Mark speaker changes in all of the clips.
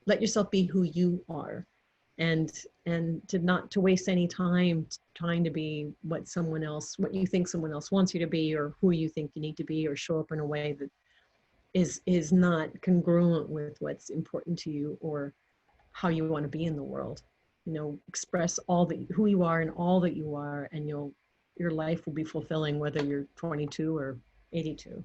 Speaker 1: let yourself be who you are, and to not to waste any time trying to be what you think someone else wants you to be, or who you think you need to be, or show up in a way that is not congruent with what's important to you or how you want to be in the world. Express all that who you are and all that you are, and your life will be fulfilling whether you're 22 or 82.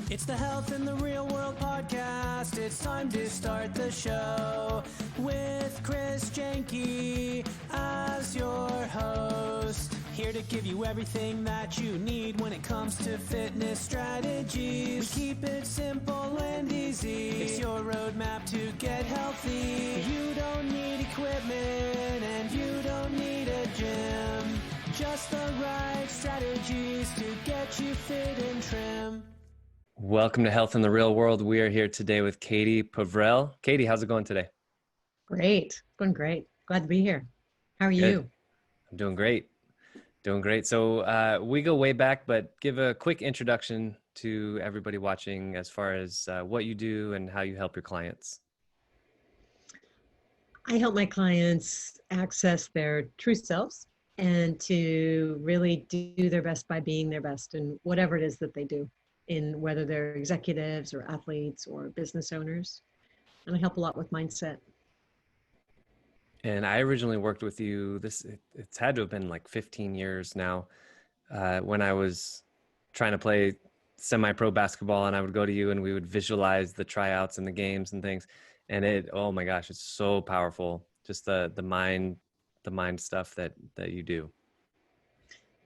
Speaker 2: It's the Health in the Real World podcast. It's time to start the show with Chris Janke as your host. Here to give you everything that you need when it comes to fitness strategies. We keep it simple and easy. It's your roadmap to get healthy. You don't need equipment and you don't need a gym. Just the right strategies to get you fit and trim.
Speaker 3: Welcome to Health in the Real World. We are here today with Katie Peuvrelle. Katie, how's it going today?
Speaker 1: Great. Going great. Glad to be here. How are you?
Speaker 3: I'm doing great. Doing great. So we go way back, but give a quick introduction to everybody watching as far as what you do and how you help your clients.
Speaker 1: I help my clients access their true selves and to really do their best by being their best in whatever it is that they do, in whether they're executives or athletes or business owners. And I help a lot with mindset.
Speaker 3: And I originally worked with you, it's had to have been like 15 years now, when I was trying to play semi-pro basketball, and I would go to you and we would visualize the tryouts and the games and things. And oh my gosh, it's so powerful. Just the mind stuff that you do.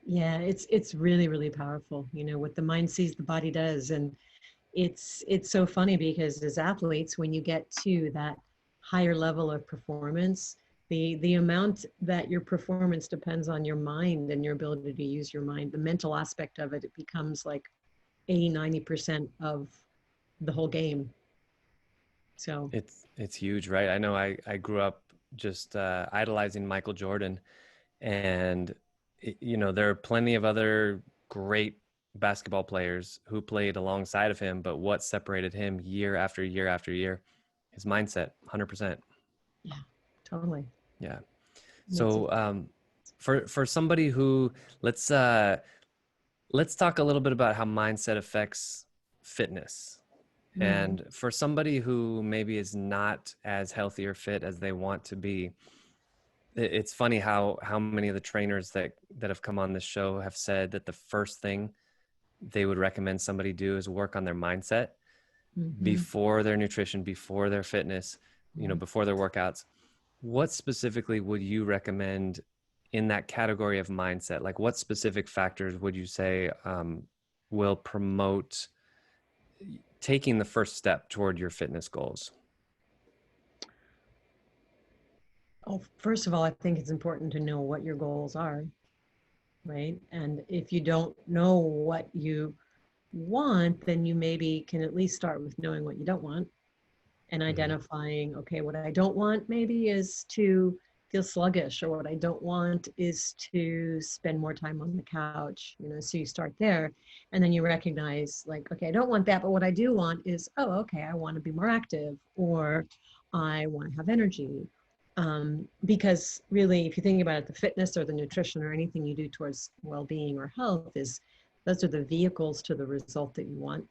Speaker 1: Yeah, it's really, really powerful. What the mind sees, the body does. And it's so funny because as athletes, when you get to that higher level of performance, the amount that your performance depends on your mind and your ability to use your mind, the mental aspect of it, it becomes like 80-90% of the whole game. So
Speaker 3: it's huge, right? I know I grew up just idolizing Michael Jordan, and there are plenty of other great basketball players who played alongside of him, but what separated him year after year after year? His mindset, 100%.
Speaker 1: Yeah, totally.
Speaker 3: Yeah. So for somebody who, let's talk a little bit about how mindset affects fitness. Mm. And for somebody who maybe is not as healthy or fit as they want to be, it's funny how many of the trainers that have come on this show have said that the first thing they would recommend somebody do is work on their mindset before their nutrition, before their fitness, before their workouts. What specifically would you recommend in that category of mindset? Like, what specific factors would you say will promote taking the first step toward your fitness goals?
Speaker 1: Oh, first of all, I think it's important to know what your goals are, right? And if you don't know what you want, then you maybe can at least start with knowing what you don't want and identifying, okay, what I don't want maybe is to feel sluggish, or what I don't want is to spend more time on the couch, so you start there, and then you recognize, like, okay, I don't want that, but what I do want is, oh, okay, I want to be more active, or I want to have energy. Because really, if you think about it, the fitness or the nutrition or anything you do towards well-being or health those are the vehicles to the result that you want.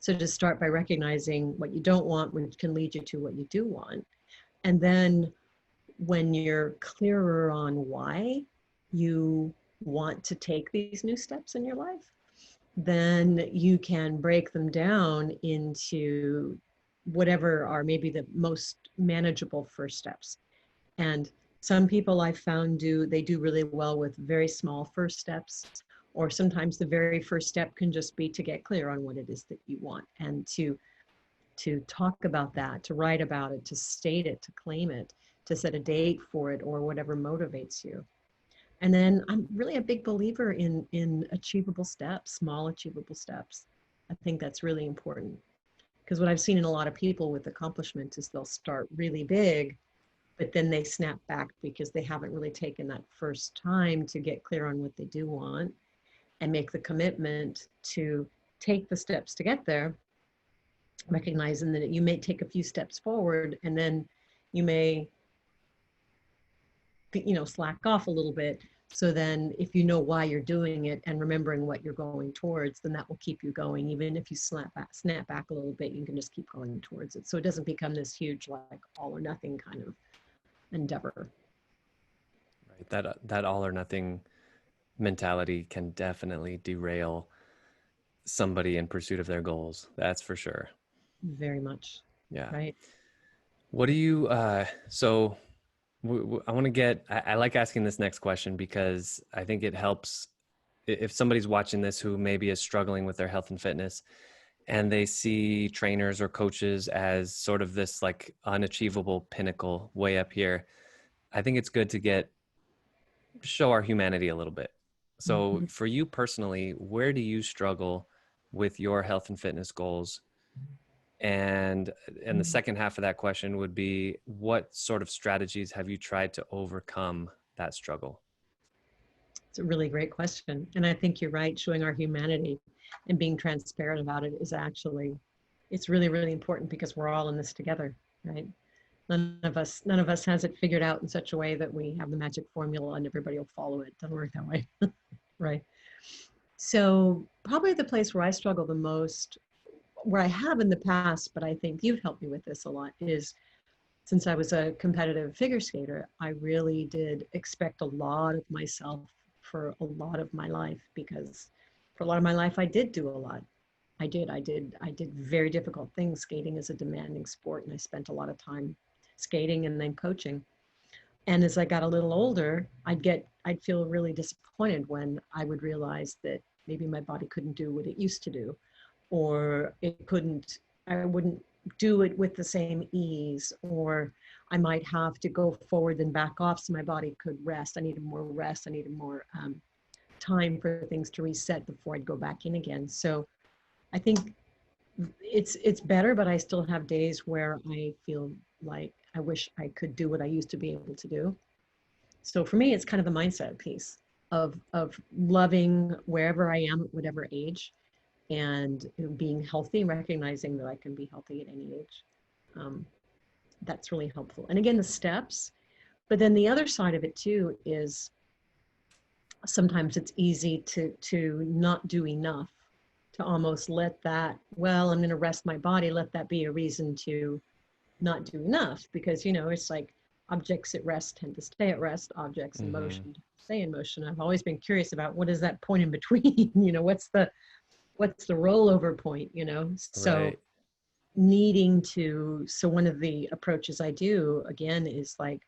Speaker 1: So just start by recognizing what you don't want, which can lead you to what you do want. And then when you're clearer on why you want to take these new steps in your life, then you can break them down into whatever are maybe the most manageable first steps. And some people I've found do really well with very small first steps, or sometimes the very first step can just be to get clear on what it is that you want, and to talk about that, to write about it, to state it, to claim it, to set a date for it, or whatever motivates you. And then I'm really a big believer in achievable steps, small achievable steps. I think that's really important, because what I've seen in a lot of people with accomplishment is they'll start really big, but then they snap back because they haven't really taken that first time to get clear on what they do want and make the commitment to take the steps to get there, recognizing that you may take a few steps forward and then you may, slack off a little bit. So then if you know why you're doing it and remembering what you're going towards, then that will keep you going. Even if you snap back a little bit, you can just keep going towards it. So it doesn't become this huge, like all or nothing kind of endeavor.
Speaker 3: Right. That all or nothing mentality can definitely derail somebody in pursuit of their goals. That's for sure.
Speaker 1: Very much.
Speaker 3: Yeah.
Speaker 1: Right.
Speaker 3: What do you, so I want to get, I like asking this next question because I think it helps if somebody's watching this who maybe is struggling with their health and fitness and they see trainers or coaches as sort of this like unachievable pinnacle way up here. I think it's good to show our humanity a little bit. So
Speaker 1: Mm-hmm.
Speaker 3: for you personally, where do you struggle with your health and fitness goals? And the second half of that question would be, what sort of strategies have you tried to overcome that struggle?
Speaker 1: It's a really great question. And I think you're right. Showing our humanity and being transparent about it is actually, it's really, really important because we're all in this together, right? None of us has it figured out in such a way that we have the magic formula and everybody will follow it. It doesn't work that way, right? So probably the place where I struggle the most, where I have in the past, but I think you've helped me with this a lot, is since I was a competitive figure skater, I really did expect a lot of myself for a lot of my life, because for a lot of my life I did do a lot. I did very difficult things. Skating is a demanding sport, and I spent a lot of time skating and then coaching. And as I got a little older, I'd feel really disappointed when I would realize that maybe my body couldn't do what it used to do, or I wouldn't do it with the same ease, or I might have to go forward and back off so my body could rest. I needed more rest. I needed more time for things to reset before I'd go back in again. So I think it's better, but I still have days where I feel like I wish I could do what I used to be able to do. So for me, it's kind of a mindset piece of loving wherever I am at whatever age, and being healthy, recognizing that I can be healthy at any age. Um, that's really helpful. And again, the steps. But then the other side of it too is sometimes it's easy to not do enough, to almost let that, well, I'm going to rest my body, let that be a reason to not do enough, because it's like objects at rest tend to stay at rest, objects in
Speaker 3: Mm-hmm.
Speaker 1: motion stay in motion. I've always been curious about what is that point in between. What's the rollover point. So
Speaker 3: Right.
Speaker 1: so one of the approaches I do again is like,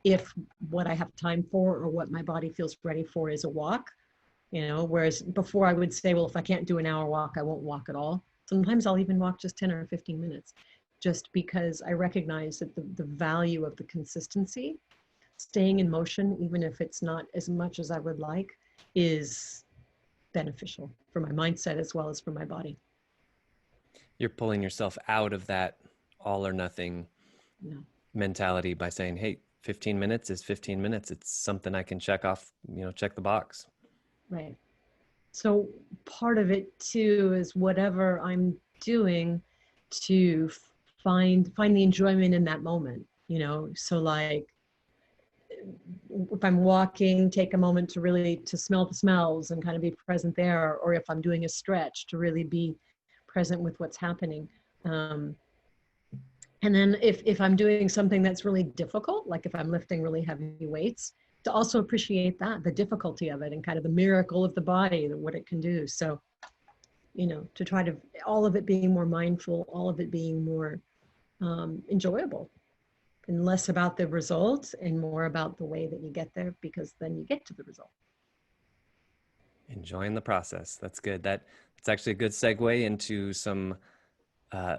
Speaker 1: if what I have time for or what my body feels ready for is a walk, whereas before I would say, well, if I can't do an hour walk, I won't walk at all. Sometimes I'll even walk just 10 or 15 minutes, just because I recognize that the value of the consistency, staying in motion, even if it's not as much as I would like, is beneficial for my mindset as well as for my body.
Speaker 3: You're pulling yourself out of that all or nothing
Speaker 1: Yeah.
Speaker 3: mentality by saying, hey, 15 minutes is 15 minutes. It's something I can check off, check the box.
Speaker 1: Right. So part of it too is whatever I'm doing to find the enjoyment in that moment, So like if I'm walking, take a moment to really to smell the smells and kind of be present there, or if I'm doing a stretch, to really be present with what's happening. And then if I'm doing something that's really difficult, like if I'm lifting really heavy weights, to also appreciate that, the difficulty of it and kind of the miracle of the body, what it can do. So, to try to, all of it being more mindful, all of it being more enjoyable, and less about the result and more about the way that you get there, because then you get to the result.
Speaker 3: Enjoying the process. That's good. That's actually a good segue into some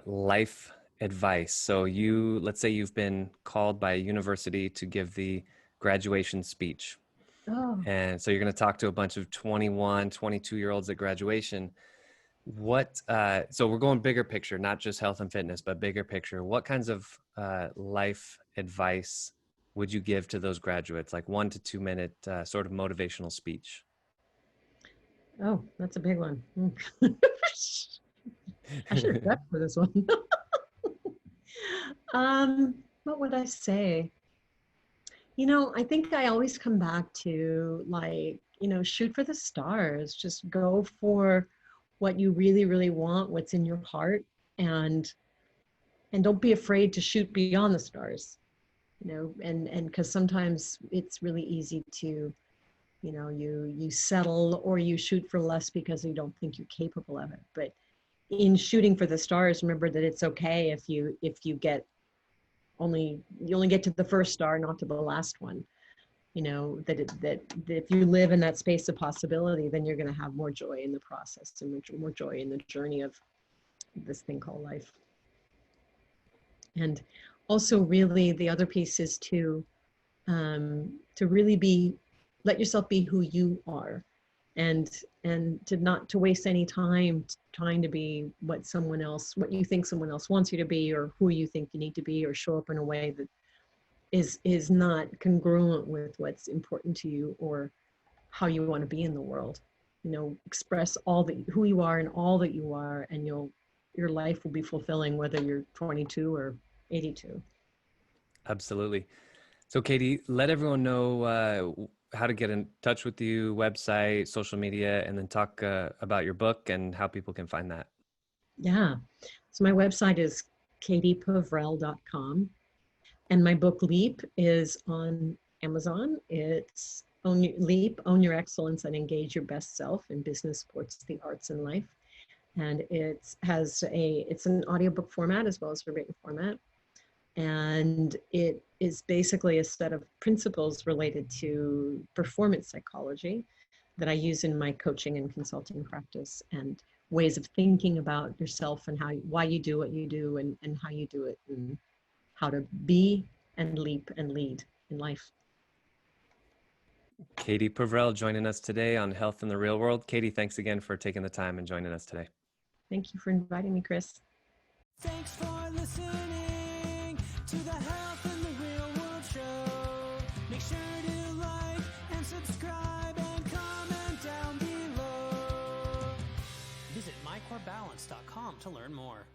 Speaker 3: life advice. So let's say you've been called by a university to give the graduation speech.
Speaker 1: Oh,
Speaker 3: And so you're going to talk to a bunch of 21, 22-year-olds at graduation. So we're going bigger picture, not just health and fitness, but bigger picture. What kinds of life advice would you give to those graduates? Like 1 to 2 minute sort of motivational speech.
Speaker 1: oh, that's a big one. I should have prepped for this one. What would I say? I think I always come back to, like, shoot for the stars. Just go for what you really, really want, what's in your heart, and don't be afraid to shoot beyond the stars. And because sometimes it's really easy to, you settle or you shoot for less because you don't think you're capable of it. But in shooting for the stars, remember that it's okay if you get you only get to the first star, not to the last one. That if you live in that space of possibility, then you're going to have more joy in the process and more joy in the journey of this thing called life. And also, really, the other piece is to really let yourself be who you are, and to not to waste any time trying to be what you think someone else wants you to be, or who you think you need to be, or show up in a way that is not congruent with what's important to you or how you want to be in the world. Express who you are and all that you are, and your life will be fulfilling, whether you're 22 or 82.
Speaker 3: Absolutely. So Katie, let everyone know how to get in touch with you, website, social media, and then talk about your book and how people can find that.
Speaker 1: Yeah. So my website is katiepeuvrelle.com. And my book, Leap, is on Amazon. It's Leap, Own Your Excellence and Engage Your Best Self in Business, Sports, the Arts, and Life. And it's an audiobook format as well as a written format. And it is basically a set of principles related to performance psychology that I use in my coaching and consulting practice, and ways of thinking about yourself and why you do what you do, and how you do it, and how to be and leap and lead in life.
Speaker 3: Katie Peuvrelle joining us today on Health in the Real World. Katie, thanks again for taking the time and joining us today.
Speaker 1: Thank you for inviting me, Chris.
Speaker 2: Thanks for listening to the Health in the Real World show. Make sure to like and subscribe and comment down below. Visit mycorebalance.com to learn more.